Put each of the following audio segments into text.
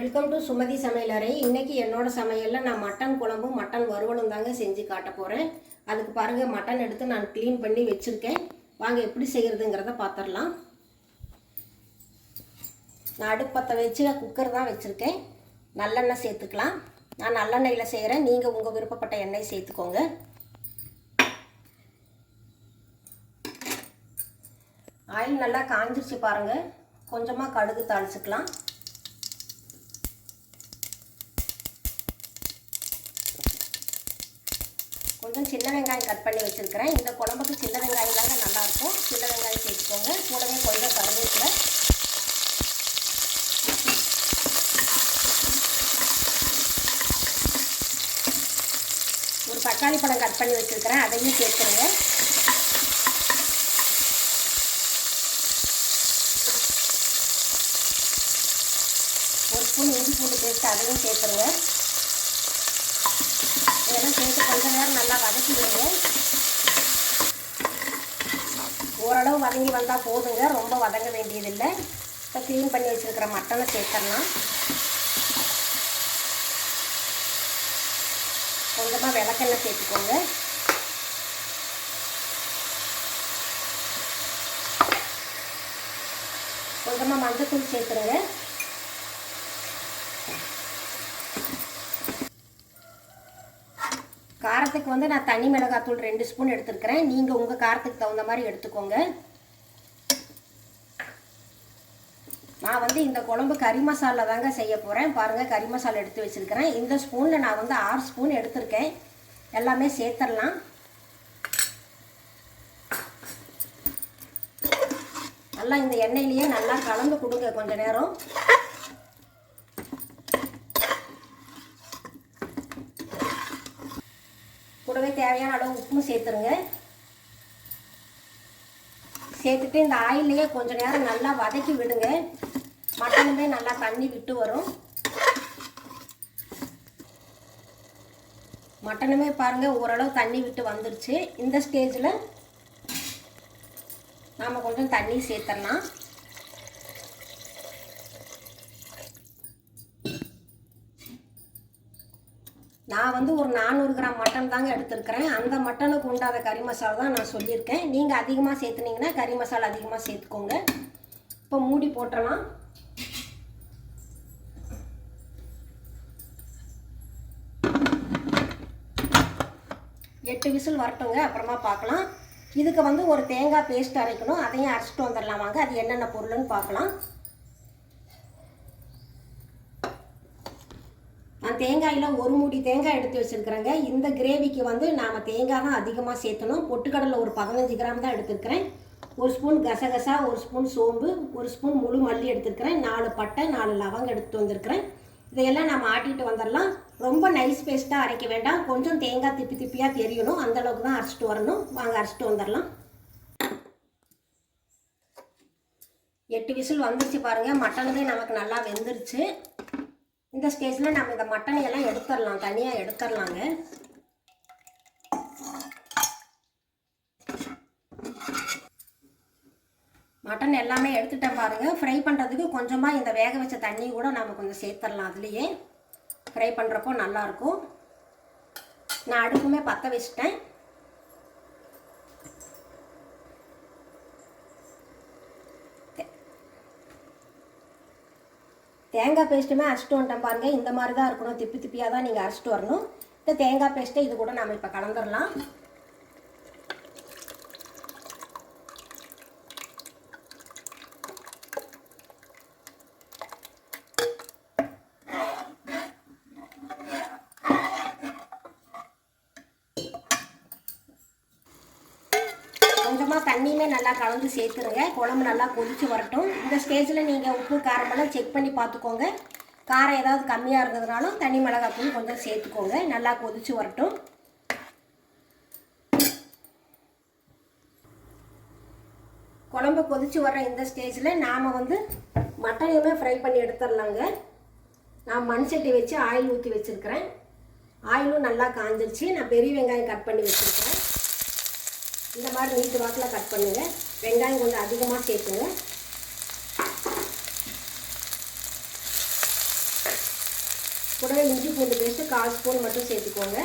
Welcome to Sumathi சமையலறை. இன்றைக்கி என்னோட சமையலில் நான் மட்டன் குழம்பும் மட்டன் வறுவலும் தாங்க செஞ்சு காட்ட போகிறேன். அதுக்கு பாருங்கள், மட்டன் எடுத்து நான் க்ளீன் பண்ணி வச்சுருக்கேன். வாங்க எப்படி செய்கிறதுங்கிறத பார்த்துடலாம். நான் அடுப்பு பற்ற வச்சு குக்கர் தான் வச்சுருக்கேன். நல்லெண்ணெய் சேர்த்துக்கலாம். நான் நல்லெண்ணெயில் செய்கிறேன், நீங்கள் உங்கள் விருப்பப்பட்ட எண்ணெய் சேர்த்துக்கோங்க. ஆயில் நல்லா காஞ்சிருச்சு பாருங்கள். கொஞ்சமாக கடுகு தாளிச்சுக்கலாம். கொஞ்சம் சின்ன வெங்காயம் கட் பண்ணி வச்சுருக்கிறேன். இந்த குழம்புக்கு சின்ன வெங்காயம் தாங்க நல்லாயிருக்கும். சின்ன வெங்காயம் சேர்த்துக்கோங்க. கூடவே கொஞ்சம் கருவேப்பிலை, ஒரு தக்காளி பழம் கட் பண்ணி வச்சுருக்கிறேன், அதையும் சேர்த்துருங்க. ஒரு ஸ்பூன் இஞ்சி பூண்டு பேஸ்ட் அதையும் சேர்த்துருங்க. இதெல்லாம் சேர்த்து கொஞ்சம் நேரம் நல்லா வதக்கி விடுங்க. ஓரளவு வதங்கி வந்தால் போதுங்க, ரொம்ப வதங்க வேண்டியதில்லை. இப்போ க்ளீன் பண்ணி வச்சுருக்கிற மட்டனை சேர்த்துடலாம். கொஞ்சமாக விளக்கெண்ணெய் சேர்த்துக்கோங்க. கொஞ்சமாக மஞ்சத்தூள் சேர்த்துருங்க. காரத்துக்கு நான் தனி மிளகாத்தூள் 2 ஸ்பூன் எடுத்துருக்கிறேன். நீங்கள் உங்கள் காரத்துக்கு தகுந்த மாதிரி எடுத்துக்கோங்க. நான் இந்த குழம்பு கறி மசாலா தாங்க செய்ய போகிறேன். பாருங்கள், கறி மசாலா எடுத்து வச்சுருக்கிறேன். இந்த ஸ்பூனில் நான் 6 ஸ்பூன் எடுத்திருக்கேன். எல்லாமே சேர்த்துடலாம். நல்லா இந்த எண்ணெயிலேயே நல்லா கலந்து கொடுங்க கொஞ்சம் நேரம். கூடவே தேவையான அளவு உப்பும் சேர்த்துருங்க. சேர்த்துட்டு இந்த ஆயிலையே கொஞ்சம் நேரம் நல்லா வதக்கி விடுங்க. மட்டனுமே நல்லா தண்ணி விட்டு வரும். மட்டனுமே பாருங்கள் ஓரளவு தண்ணி விட்டு வந்துருச்சு. இந்த ஸ்டேஜில் நாம் கொஞ்சம் தண்ணி சேர்த்துடலாம். நான் ஒரு 400 கிராம் மட்டன் தாங்க எடுத்துருக்கிறேன். அந்த மட்டனுக்கு உண்டாத கறி மசாலா தான் நான் சொல்லியிருக்கேன். நீங்கள் அதிகமாக சேர்த்துனீங்கன்னா கறி மசாலா அதிகமாக சேர்த்துக்கோங்க. இப்போ மூடி போட்டுடலாம். எட்டு விசில் வரட்டுங்க, அப்புறமா பார்க்கலாம். இதுக்கு ஒரு தேங்காய் பேஸ்ட் அரைக்கணும், அதையும் அரைச்சிட்டு வந்துடலாம். வாங்க, அது என்னென்ன பொருள்னு பார்க்கலாம். நான் தேங்காயில் 1 மூடி தேங்காய் எடுத்து வச்சுருக்கிறேங்க. இந்த கிரேவிக்கு நாம் தேங்காய் தான் அதிகமாக சேர்த்தணும். பொட்டுக்கடலை ஒரு 15 கிராம் தான் எடுத்துருக்கிறேன். 1 ஸ்பூன் கசகசா, 1 ஸ்பூன் சோம்பு, 1 ஸ்பூன் முழு மல்லி எடுத்துருக்கிறேன். 4 பட்டை, 4 லவங்கம் எடுத்து வந்திருக்கிறேன். இதையெல்லாம் நாம் ஆட்டிட்டு வந்துடலாம். ரொம்ப நைஸ் பேஸ்ட்டாக அரைக்க வேண்டாம். கொஞ்சம் தேங்காய் திப்பி திப்பியாக தெரியணும், அந்தளவுக்கு தான் அரைச்சிட்டு வரணும். வாங்க, அரைச்சிட்டு வந்துடலாம். 8 விசில் வந்துருச்சு பாருங்கள். மட்டனுமே நமக்கு நல்லா வெந்துருச்சு. இந்த ஸ்டேஜில் நம்ம இந்த மட்டனை எல்லாம் எடுத்துடலாம், தனியாக எடுத்துடலாங்க. மட்டன் எல்லாமே எடுத்துட்டேன் பாருங்கள். ஃப்ரை பண்ணுறதுக்கு கொஞ்சமாக இந்த வேக வச்ச தண்ணி கூட நம்ம கொஞ்சம் சேர்த்துடலாம். அதுலேயே ஃப்ரை பண்ணுறப்போ நல்லாயிருக்கும். நான் அடுப்புமே பற்ற வச்சிட்டேன். தேங்காய் பேஸ்ட்டுமே அரைச்சிட்டு வந்துட்டேன் பாருங்கள். இந்த மாதிரி தான் இருக்கணும், திப்பி திப்பியாக தான் நீங்கள் அரைச்சிட்டு வரணும். இந்த தேங்காய் பேஸ்ட்டை இது கூட நம்ம இப்போ கலந்துடலாம். கொஞ்சமாக தண்ணியுமே நல்லா கலந்து சேர்த்துருங்க. குழம்பு நல்லா கொதிச்சு வரட்டும். இந்த ஸ்டேஜில் நீங்கள் உப்பு காரமெல்லாம் செக் பண்ணி பார்த்துக்கோங்க. காரம் ஏதாவது கம்மியாக இருந்ததுனாலும் தனி மிளகாத்தூள் கொஞ்சம் சேர்த்துக்கோங்க. நல்லா கொதிச்சு வரட்டும். குழம்பு கொதிச்சு வர்ற இந்த ஸ்டேஜில் நாம் மட்டனையுமே ஃப்ரை பண்ணி எடுத்துடலாங்க. நான் மண் சட்டி வச்சு ஆயில் ஊற்றி வச்சுருக்கிறேன். ஆயிலும் நல்லா காஞ்சிருச்சு. நான் பெரிய வெங்காயம் கட் பண்ணி வச்சுருக்கிறேன். இந்த மாதிரி நீட்டு வாக்கில் கட் பண்ணுங்கள். வெங்காயம் கொஞ்சம் அதிகமாக சேர்த்துங்க. கூடவே இஞ்சி பூண்டு பேஸ்ட்டு 1/4 ஸ்பூன் மட்டும் சேர்த்துக்கோங்க.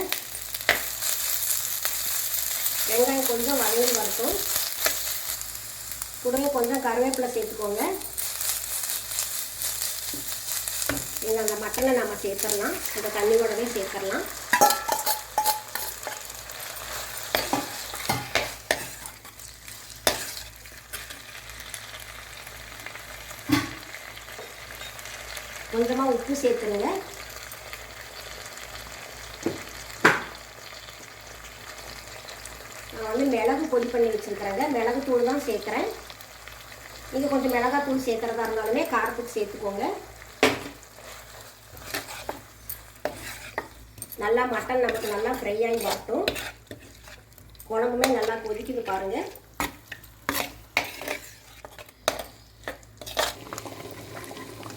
வெங்காயம் கொஞ்சம் வதங்கி வரட்டும். கூடவே கொஞ்சம் கருவேப்பிலை சேர்த்துக்கோங்க. நீங்கள் அந்த மட்டனை நம்ம சேர்த்துடலாம். இந்த தண்ணியோடவே சேர்த்துடலாம். கொஞ்சமாக உப்பு சேர்த்துருங்க. நான் வந்து மிளகு பொடி பண்ணி வச்சுருக்கிறேங்க. மிளகு தூள் தான் சேர்க்குறேன். நீங்கள் கொஞ்சம் மிளகாத்தூள் சேர்க்குறதா இருந்தாலுமே காரத்துக்கு சேர்த்துக்கோங்க. நல்லா மட்டன் நமக்கு நல்லா ஃப்ரை ஆகி வரட்டும். குழம்புமே நல்லா கொதிக்குது பாருங்கள்.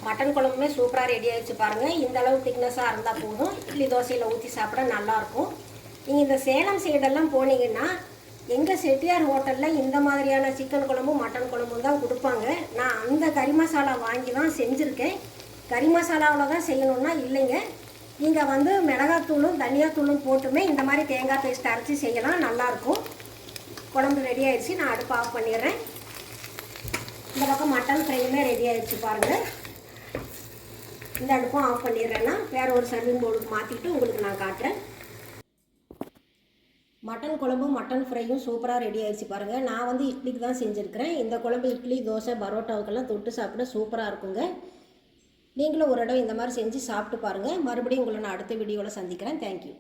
மட்டன் குழம்புமே சூப்பராக ரெடி ஆகிடுச்சு பாருங்கள். இந்த அளவு திக்னஸாக இருந்தால் போதும். இட்லி தோசையில் ஊற்றி சாப்பிட நல்லாயிருக்கும். நீங்கள் இந்த சேலம் சைடெல்லாம் போனீங்கன்னா எங்கள் செட்டியார் ஹோட்டலில் இந்த மாதிரியான சிக்கன் குழம்பும் மட்டன் குழம்பும் தான் கொடுப்பாங்க. நான் அந்த கறி மசாலா வாங்கி தான் செஞ்சுருக்கேன். கறி மசாலாவில் தான் செய்யணுன்னா இல்லைங்க, நீங்கள் வந்து மிளகாத்தூளும் தனியாத்தூளும் போட்டுமே இந்த மாதிரி தேங்காய் பேஸ்ட் அரைச்சி செய்யலாம், நல்லாயிருக்கும். குழம்பு ரெடி ஆகிடுச்சு. நான் அடுப்பு ஆஃப் பண்ணிடுறேன். இந்த பக்கம் மட்டன் ஃப்ரையுமே ரெடி ஆகிடுச்சு பாருங்கள். இந்த அடுப்பும் ஆஃப் பண்ணிடுறேன்னா வேறு ஒரு சர்விங் பவுலுக்கு மாற்றிட்டு உங்களுக்கு நான் காட்டுறேன். மட்டன் குழம்பும் மட்டன் ஃப்ரையும் சூப்பராக ரெடி ஆகிடுச்சு பாருங்கள். நான் வந்து இட்லிக்கு தான் செஞ்சுருக்கிறேன். இந்த குழம்பு இட்லி, தோசை, பரோட்டாவுக்கெல்லாம் தொட்டு சாப்பிட சூப்பராக இருக்குங்க. நீங்களும் ஒரு இடம் இந்த மாதிரி செஞ்சு சாப்பிட்டு பாருங்கள். மறுபடியும் உங்களை நான் அடுத்த வீடியோவில் சந்திக்கிறேன். தேங்க்யூ.